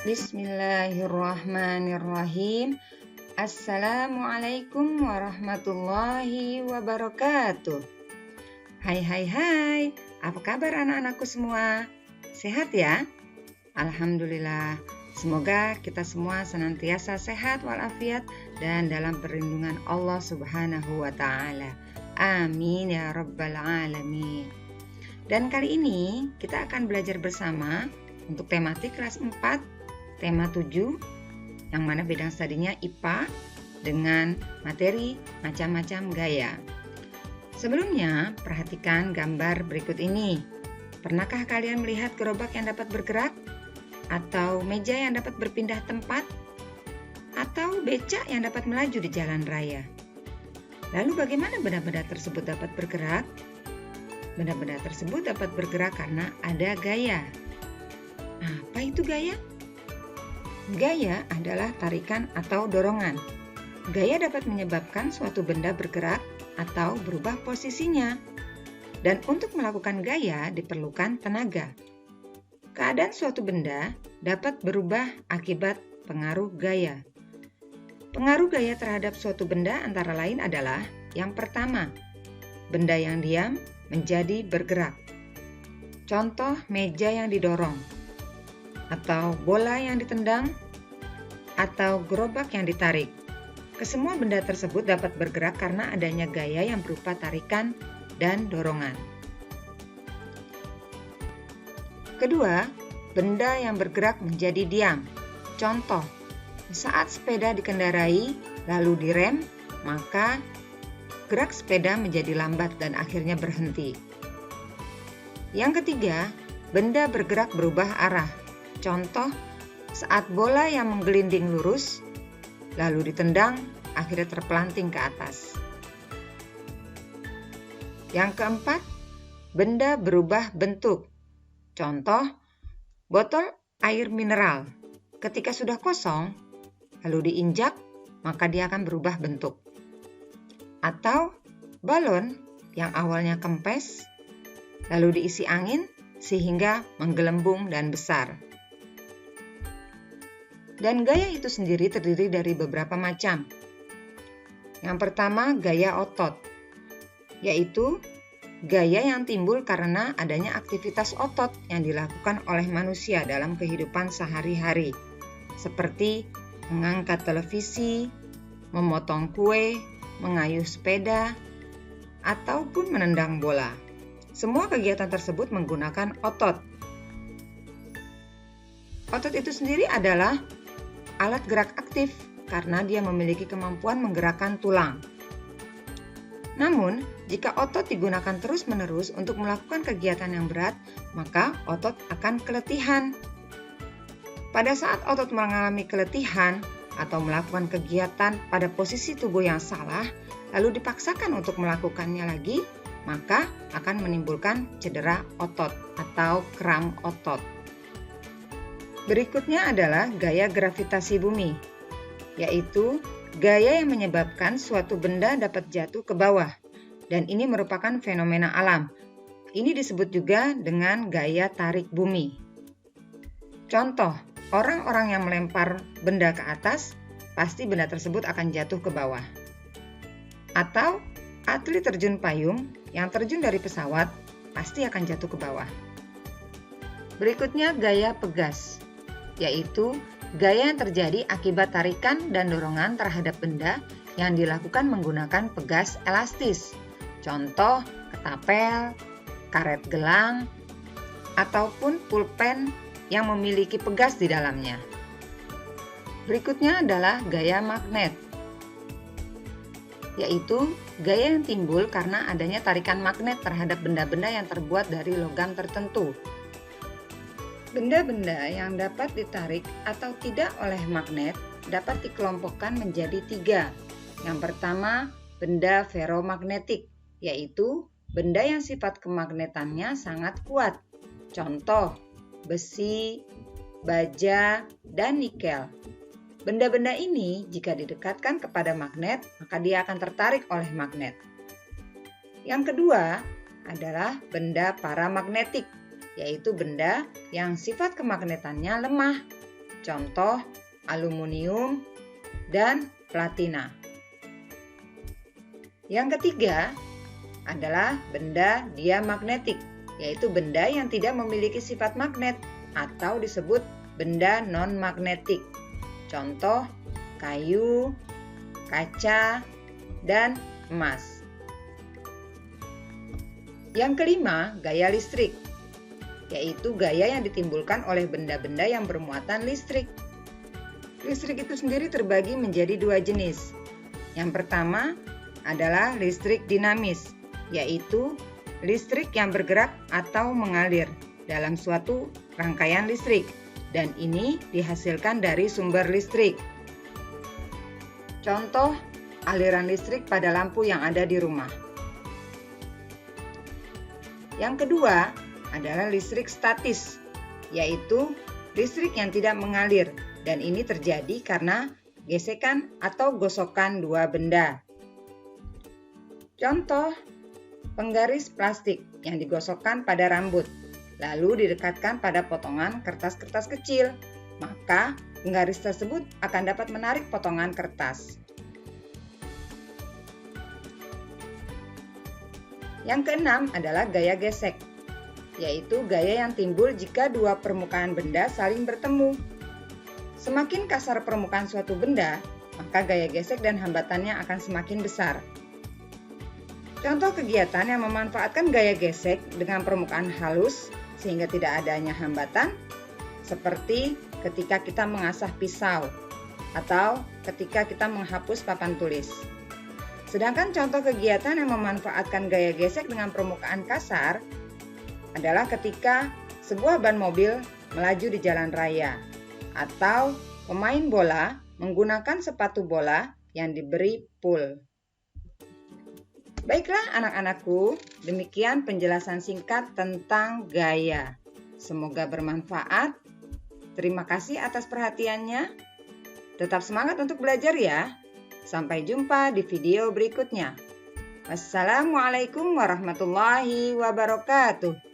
Bismillahirrahmanirrahim. Assalamualaikum warahmatullahi wabarakatuh. Hai, apa kabar anak-anakku semua? Sehat ya? Alhamdulillah. Semoga kita semua senantiasa sehat walafiat dan dalam perlindungan Allah Subhanahu wa Ta'ala. Amin ya Rabbal Alamin. Dan kali ini kita akan belajar bersama untuk tematik kelas 4. Tema 7, yang mana bidang studinya IPA dengan materi macam-macam gaya. Sebelumnya, perhatikan gambar berikut ini. Pernahkah kalian melihat gerobak yang dapat bergerak? Atau meja yang dapat berpindah tempat? Atau becak yang dapat melaju di jalan raya? Lalu bagaimana benda-benda tersebut dapat bergerak? Benda-benda tersebut dapat bergerak karena ada gaya. Apa itu gaya? Gaya adalah tarikan atau dorongan. Gaya dapat menyebabkan suatu benda bergerak atau berubah posisinya. Dan untuk melakukan gaya diperlukan tenaga. Keadaan suatu benda dapat berubah akibat pengaruh gaya. Pengaruh gaya terhadap suatu benda antara lain adalah yang pertama, benda yang diam menjadi bergerak. Contoh meja yang didorong, atau bola yang ditendang, atau gerobak yang ditarik. Kesemua benda tersebut dapat bergerak karena adanya gaya yang berupa tarikan dan dorongan. Kedua, benda yang bergerak menjadi diam. Contoh, saat sepeda dikendarai lalu direm, maka gerak sepeda menjadi lambat dan akhirnya berhenti. Yang ketiga, benda bergerak berubah arah. Contoh, saat bola yang menggelinding lurus, lalu ditendang, akhirnya terpelanting ke atas. Yang keempat, benda berubah bentuk. Contoh, botol air mineral. Ketika sudah kosong, lalu diinjak, maka dia akan berubah bentuk. Atau balon yang awalnya kempes, lalu diisi angin sehingga menggelembung dan besar. Dan gaya itu sendiri terdiri dari beberapa macam. Yang pertama, gaya otot, yaitu gaya yang timbul karena adanya aktivitas otot yang dilakukan oleh manusia dalam kehidupan sehari-hari, seperti mengangkat televisi, memotong kue, mengayuh sepeda, ataupun menendang bola. Semua kegiatan tersebut menggunakan otot. Otot itu sendiri adalah alat gerak aktif karena dia memiliki kemampuan menggerakkan tulang. Namun, jika otot digunakan terus-menerus untuk melakukan kegiatan yang berat, maka otot akan keletihan. Pada saat otot mengalami keletihan atau melakukan kegiatan pada posisi tubuh yang salah, lalu dipaksakan untuk melakukannya lagi, maka akan menimbulkan cedera otot atau kram otot. Berikutnya adalah gaya gravitasi bumi, yaitu gaya yang menyebabkan suatu benda dapat jatuh ke bawah, dan ini merupakan fenomena alam. Ini disebut juga dengan gaya tarik bumi. Contoh, orang-orang yang melempar benda ke atas, pasti benda tersebut akan jatuh ke bawah. Atau atlet terjun payung yang terjun dari pesawat, pasti akan jatuh ke bawah. Berikutnya gaya pegas, yaitu gaya yang terjadi akibat tarikan dan dorongan terhadap benda yang dilakukan menggunakan pegas elastis. Contoh, ketapel, karet gelang, ataupun pulpen yang memiliki pegas di dalamnya. Berikutnya adalah gaya magnet, yaitu gaya yang timbul karena adanya tarikan magnet terhadap benda-benda yang terbuat dari logam tertentu. Benda-benda yang dapat ditarik atau tidak oleh magnet dapat dikelompokkan menjadi 3. Yang pertama, benda ferromagnetik, yaitu benda yang sifat kemagnetannya sangat kuat. Contoh, besi, baja, dan nikel. Benda-benda ini jika didekatkan kepada magnet, maka dia akan tertarik oleh magnet. Yang kedua adalah benda paramagnetik, yaitu benda yang sifat kemagnetannya lemah. Contoh aluminium dan platina. Yang ketiga adalah benda diamagnetik, yaitu benda yang tidak memiliki sifat magnet atau disebut benda non-magnetik. Contoh kayu, kaca, dan emas. Yang kelima, gaya listrik, yaitu gaya yang ditimbulkan oleh benda-benda yang bermuatan listrik. Listrik itu sendiri terbagi menjadi dua jenis. Yang pertama adalah listrik dinamis, yaitu listrik yang bergerak atau mengalir dalam suatu rangkaian listrik, dan ini dihasilkan dari sumber listrik. Contoh aliran listrik pada lampu yang ada di rumah. Yang kedua adalah listrik statis, yaitu listrik yang tidak mengalir, dan ini terjadi karena gesekan atau gosokan dua benda. Contoh, penggaris plastik yang digosokkan pada rambut, lalu didekatkan pada potongan kertas-kertas kecil, maka penggaris tersebut akan dapat menarik potongan kertas. Yang keenam adalah gaya gesek, yaitu gaya yang timbul jika dua permukaan benda saling bertemu. Semakin kasar permukaan suatu benda, maka gaya gesek dan hambatannya akan semakin besar. Contoh kegiatan yang memanfaatkan gaya gesek dengan permukaan halus sehingga tidak adanya hambatan, seperti ketika kita mengasah pisau atau ketika kita menghapus papan tulis. Sedangkan contoh kegiatan yang memanfaatkan gaya gesek dengan permukaan kasar adalah ketika sebuah ban mobil melaju di jalan raya atau pemain bola menggunakan sepatu bola yang diberi pul. Baiklah anak-anakku, demikian penjelasan singkat tentang gaya. Semoga bermanfaat. Terima kasih atas perhatiannya. Tetap semangat untuk belajar ya. Sampai jumpa di video berikutnya. Wassalamualaikum warahmatullahi wabarakatuh.